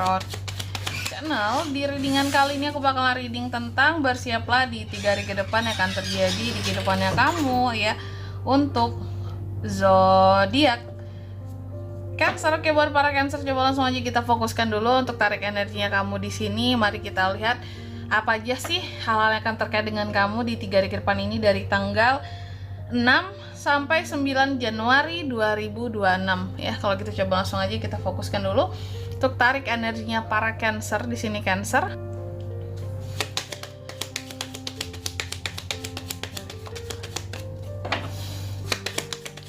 Tarot Channel. Di readingan kali ini aku bakal reading tentang bersiaplah di 3 hari ke depan yang akan terjadi di kehidupannya kamu ya, untuk zodiak Cancer. Oke, buat para Cancer, coba langsung aja kita fokuskan dulu untuk tarik energinya kamu di sini. Mari kita lihat apa aja sih hal-hal yang akan terkait dengan kamu di 3 hari ke depan ini, dari tanggal 6 sampai 9 Januari 2026 ya. Kalau gitu coba langsung aja kita fokuskan dulu untuk tarik energinya para Cancer di sini, Cancer.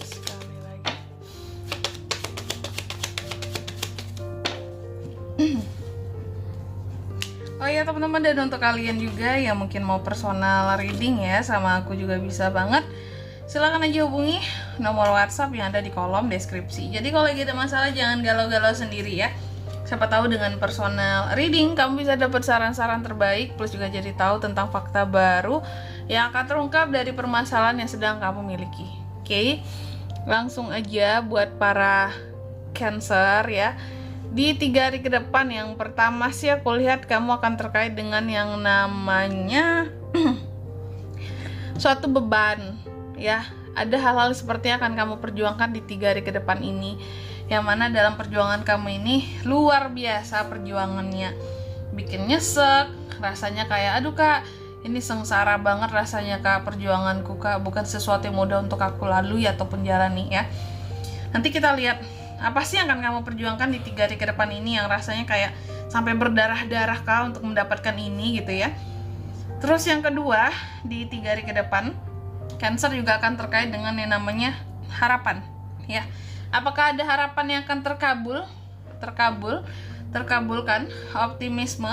Sekali lagi. Oh iya teman-teman, dan untuk kalian juga yang mungkin mau personal reading ya sama aku juga bisa banget. Silahkan aja hubungi nomor WhatsApp yang ada di kolom deskripsi. Jadi kalau gitu masalah jangan galau-galau sendiri ya. Siapa tahu dengan personal reading kamu bisa dapat saran-saran terbaik, plus juga jadi tahu tentang fakta baru yang akan terungkap dari permasalahan yang sedang kamu miliki. Oke, langsung aja buat para Cancer ya. Di 3 hari ke depan, yang pertama sih aku lihat kamu akan terkait dengan yang namanya suatu beban ya. Ada hal-hal seperti yang akan kamu perjuangkan di 3 hari ke depan ini, yang mana dalam perjuangan kamu ini luar biasa perjuangannya, bikin nyesek, rasanya kayak aduh kak, ini sengsara banget rasanya kak, perjuanganku kak, bukan sesuatu yang mudah untuk aku lalui ataupun jalani ya. Nanti kita lihat apa sih yang akan kamu perjuangkan di 3 hari ke depan ini yang rasanya kayak sampai berdarah-darah kak untuk mendapatkan ini gitu ya. Terus yang kedua, di 3 hari ke depan Cancer juga akan terkait dengan yang namanya harapan ya. Apakah ada harapan yang akan terkabulkan, optimisme,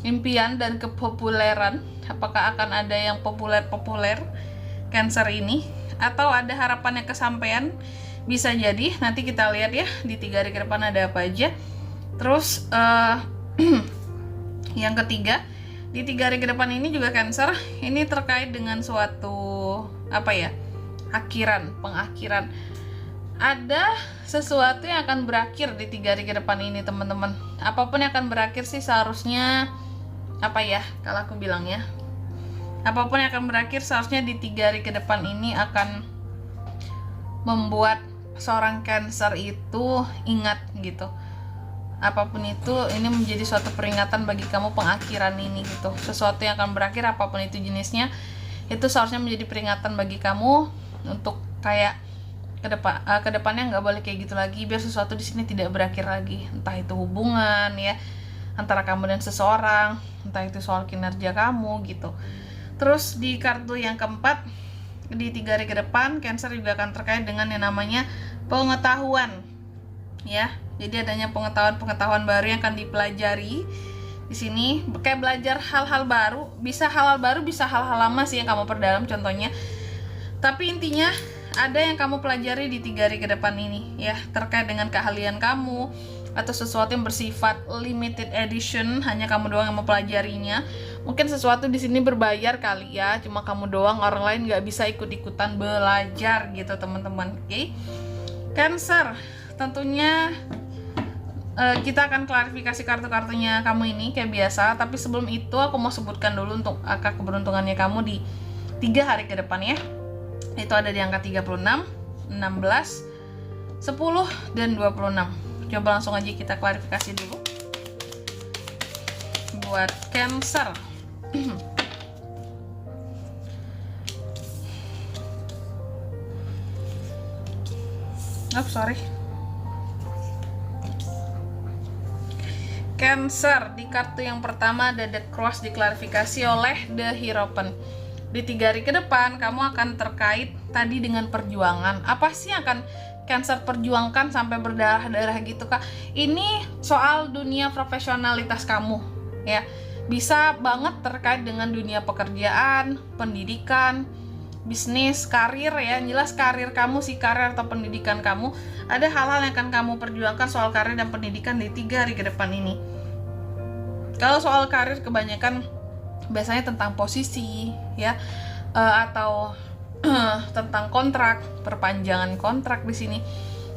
impian dan kepopuleran? Apakah akan ada yang populer Cancer ini, atau ada harapan yang kesampaian? Bisa jadi, nanti kita lihat ya di 3 hari ke depan ada apa aja. Terus yang ketiga, di 3 hari ke depan ini juga Cancer ini terkait dengan suatu pengakhiran. Ada sesuatu yang akan berakhir di 3 hari ke depan ini teman-teman. Apapun yang akan berakhir sih seharusnya kalau aku bilang ya, apapun yang akan berakhir seharusnya di 3 hari ke depan ini akan membuat seorang Cancer itu ingat gitu. Apapun itu, ini menjadi suatu peringatan bagi kamu pengakhiran ini gitu. Sesuatu yang akan berakhir apapun itu jenisnya, itu seharusnya menjadi peringatan bagi kamu untuk kayak kedepannya nggak boleh kayak gitu lagi, biar sesuatu di sini tidak berakhir lagi. Entah itu hubungan ya antara kamu dan seseorang, entah itu soal kinerja kamu gitu. Terus di kartu yang keempat, di 3 hari ke depan Cancer juga akan terkait dengan yang namanya pengetahuan ya. Jadi adanya pengetahuan baru yang akan dipelajari di sini, kayak belajar hal-hal baru, bisa hal-hal lama sih yang kamu perdalam contohnya. Tapi intinya ada yang kamu pelajari di 3 hari ke depan ini ya, terkait dengan keahlian kamu atau sesuatu yang bersifat limited edition, hanya kamu doang yang mempelajarinya. Mungkin sesuatu di sini berbayar kali ya, cuma kamu doang, orang lain nggak bisa ikut-ikutan belajar gitu teman-teman. Oke, Cancer, tentunya kita akan klarifikasi kartu-kartunya kamu ini kayak biasa. Tapi sebelum itu aku mau sebutkan dulu untuk angka keberuntungannya kamu di 3 hari ke depan ya. Itu ada di angka 36, 16, 10, dan 26. Coba langsung aja kita klarifikasi dulu buat Cancer. Cancer, di kartu yang pertama ada The Cross, diklarifikasi oleh The Hierophant. Di 3 hari ke depan kamu akan terkait tadi dengan perjuangan. Apa sih yang akan Cancer perjuangkan sampai berdarah-darah gitu kak? Ini soal dunia profesionalitas kamu ya. Bisa banget terkait dengan dunia pekerjaan, pendidikan, bisnis, karir ya. Jelas karir kamu sih, karir atau pendidikan kamu. Ada hal-hal yang akan kamu perjuangkan soal karir dan pendidikan di 3 hari ke depan ini. Kalau soal karir kebanyakan biasanya tentang posisi ya, atau tentang kontrak, perpanjangan kontrak di sini,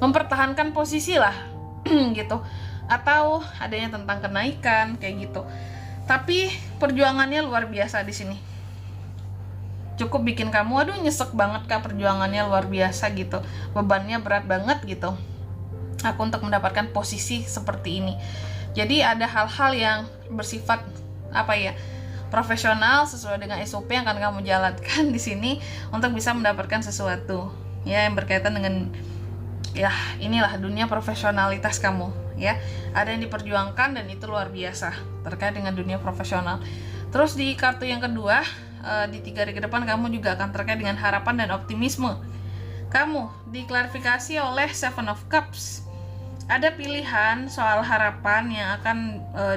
mempertahankan posisi lah gitu. atau adanya tentang kenaikan kayak gitu. Tapi perjuangannya luar biasa di sini. Cukup bikin kamu aduh nyesek banget Kak, perjuangannya luar biasa gitu. Bebannya berat banget gitu. Aku untuk mendapatkan posisi seperti ini. Jadi ada hal-hal yang bersifat apa ya? Profesional sesuai dengan SOP yang akan kamu jalankan di sini untuk bisa mendapatkan sesuatu ya yang berkaitan dengan ya inilah dunia profesionalitas kamu ya. Ada yang diperjuangkan dan itu luar biasa terkait dengan dunia profesional. Terus di kartu yang kedua di 3 hari ke depan kamu juga akan terkait dengan harapan dan optimisme. Kamu diklarifikasi oleh Seven of Cups. Ada pilihan soal harapan yang akan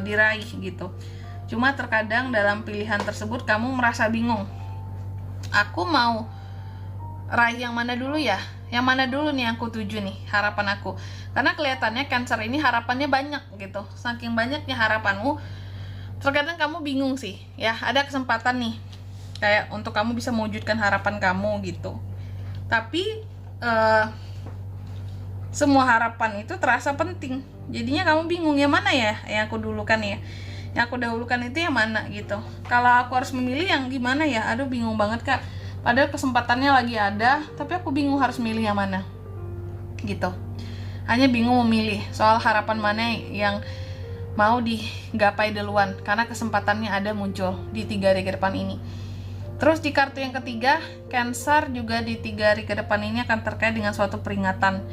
diraih gitu. Cuma terkadang dalam pilihan tersebut kamu merasa bingung. Aku mau raih yang mana dulu ya? Yang mana dulu nih yang aku tuju nih, harapan aku. Karena kelihatannya Cancer ini harapannya banyak gitu. Saking banyaknya harapanmu, terkadang kamu bingung sih. Ya, ada kesempatan nih kayak untuk kamu bisa mewujudkan harapan kamu gitu. Tapi semua harapan itu terasa penting. Jadinya kamu bingung yang mana ya yang aku dulukan ya. Yang aku dahulukan itu yang mana gitu. Kalau aku harus memilih yang gimana ya, aduh bingung banget Kak. Padahal kesempatannya lagi ada, tapi aku bingung harus milih yang mana gitu. Hanya bingung memilih soal harapan mana yang mau digapai duluan, karena kesempatannya ada muncul di 3 hari ke depan ini. Terus di kartu yang ketiga, Cancer juga di 3 hari ke depan ini akan terkait dengan suatu peringatan.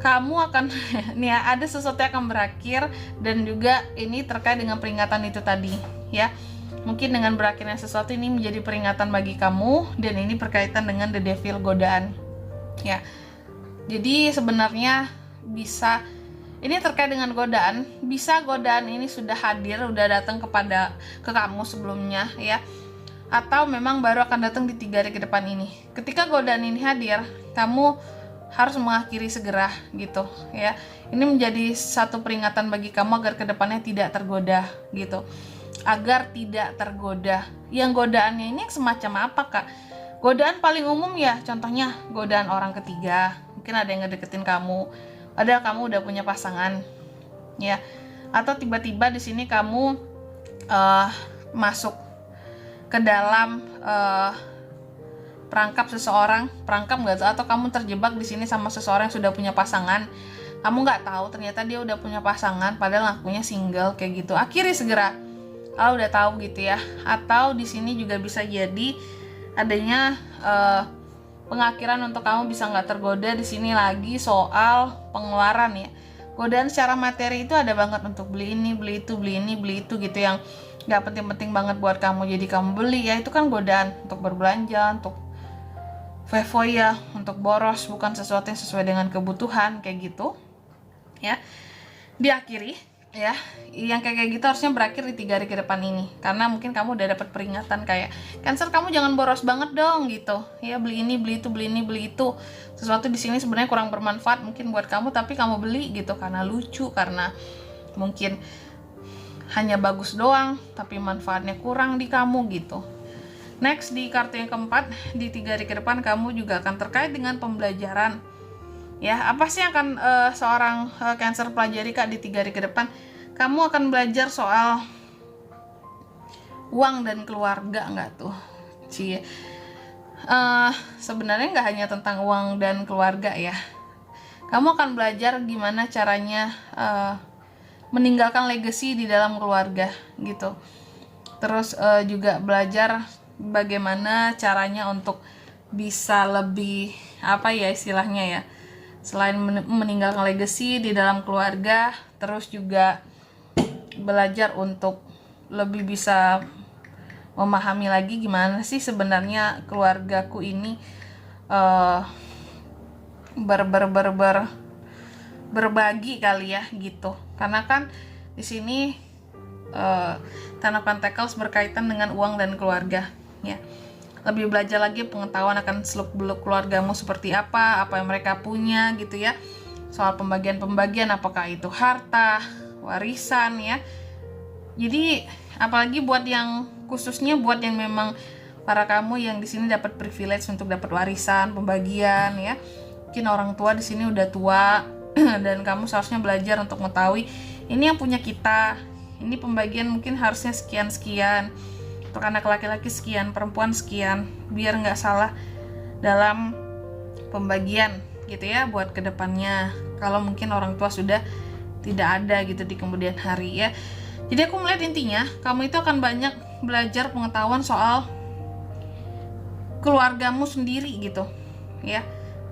Kamu akan nih ya, ada sesuatu yang akan berakhir dan juga ini terkait dengan peringatan itu tadi ya. Mungkin dengan berakhirnya sesuatu ini menjadi peringatan bagi kamu dan ini berkaitan dengan the devil, godaan ya. Jadi sebenarnya bisa ini terkait dengan godaan, bisa godaan ini sudah hadir, udah datang ke kamu sebelumnya ya. Atau memang baru akan datang di 3 hari ke depan ini. Ketika godaan ini hadir, kamu harus mengakhiri segera gitu ya. Ini menjadi satu peringatan bagi kamu agar kedepannya tidak tergoda gitu, agar tidak tergoda. Yang godaannya ini semacam apa Kak? Godaan paling umum ya, contohnya godaan orang ketiga. Mungkin ada yang ngedeketin kamu, padahal kamu udah punya pasangan ya. Atau tiba-tiba di sini kamu masuk ke dalam perangkap seseorang, perangkap nggak tahu, atau kamu terjebak di sini sama seseorang yang sudah punya pasangan, kamu nggak tahu ternyata dia udah punya pasangan padahal ngakunya single kayak gitu. Akhiri segera kalau udah tahu gitu ya. Atau di sini juga bisa jadi adanya pengakhiran untuk kamu bisa nggak tergoda di sini lagi soal pengeluaran ya. Godaan secara materi itu ada banget untuk beli ini, beli itu, beli ini, beli itu gitu yang nggak penting-penting banget buat kamu. Jadi kamu beli ya, itu kan godaan untuk berbelanja, untuk foya, untuk boros, bukan sesuatu yang sesuai dengan kebutuhan kayak gitu ya. Diakhiri ya, yang kayak gitu harusnya berakhir di 3 hari ke depan ini, karena mungkin kamu udah dapat peringatan kayak Cancer, kamu jangan boros banget dong gitu ya, beli ini, beli itu, beli ini, beli itu. Sesuatu di sini sebenarnya kurang bermanfaat mungkin buat kamu, tapi kamu beli gitu karena lucu, karena mungkin hanya bagus doang tapi manfaatnya kurang di kamu gitu. Next di kartu yang keempat, di 3 hari ke depan kamu juga akan terkait dengan pembelajaran ya. Apa sih yang akan seorang Cancer pelajari Kak di 3 hari ke depan? Kamu akan belajar soal uang dan keluarga nggak tuh? Sebenarnya nggak hanya tentang uang dan keluarga ya. Kamu akan belajar gimana caranya meninggalkan legacy di dalam keluarga gitu. Terus juga belajar bagaimana caranya untuk bisa lebih apa ya istilahnya ya, selain meninggalkan legacy di dalam keluarga, terus juga belajar untuk lebih bisa memahami lagi gimana sih sebenarnya keluargaku ini berbagi kali ya gitu. Karena kan di sini Ten of Pentacles berkaitan dengan uang dan keluarga ya. Lebih belajar lagi pengetahuan akan seluk-beluk keluargamu seperti apa yang mereka punya gitu ya. Soal pembagian apakah itu harta, warisan ya. Jadi apalagi buat yang khususnya buat yang memang para kamu yang di sini dapat privilege untuk dapat warisan, pembagian ya. Mungkin orang tua di sini udah tua dan kamu seharusnya belajar untuk mengetahui ini yang punya kita, ini pembagian mungkin harusnya sekian-sekian, untuk anak laki-laki sekian, perempuan sekian, biar nggak salah dalam pembagian gitu ya buat kedepannya kalau mungkin orang tua sudah tidak ada gitu di kemudian hari ya. Jadi aku melihat intinya kamu itu akan banyak belajar pengetahuan soal keluargamu sendiri gitu ya,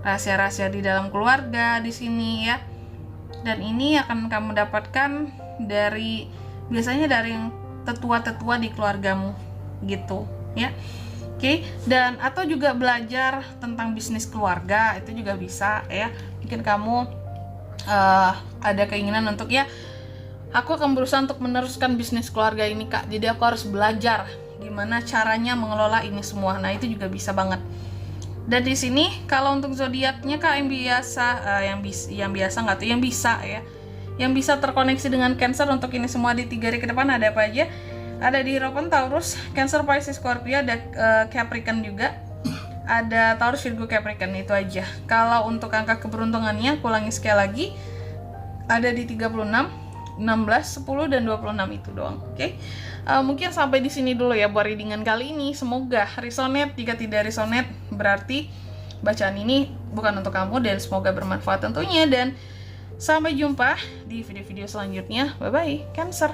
rahasia-rahasia di dalam keluarga di sini ya. Dan ini akan kamu dapatkan dari biasanya dari yang tetua-tetua di keluargamu gitu ya. Oke, dan atau juga belajar tentang bisnis keluarga itu juga bisa ya. Mungkin kamu ada keinginan untuk ya, aku akan berusaha untuk meneruskan bisnis keluarga ini Kak, jadi aku harus belajar gimana caranya mengelola ini semua. Nah itu juga bisa banget. Dan di sini kalau untuk zodiaknya Kak yang biasa, yang biasa nggak tuh, yang bisa ya, yang bisa terkoneksi dengan Cancer untuk ini semua di 3 hari ke depan ada apa aja? Ada di Hierophant Taurus, Cancer, Pisces, Scorpio, ada Capricorn juga, ada Taurus, Virgo, Capricorn, itu aja. Kalau untuk angka keberuntungannya, aku ulangi sekali lagi, ada di 36, 16, 10, dan 26 itu doang. Oke. Mungkin sampai di sini dulu ya buat readingan kali ini. Semoga resonate. Jika tidak resonate, berarti bacaan ini bukan untuk kamu, dan semoga bermanfaat tentunya. Dan sampai jumpa di video-video selanjutnya. Bye-bye, Cancer.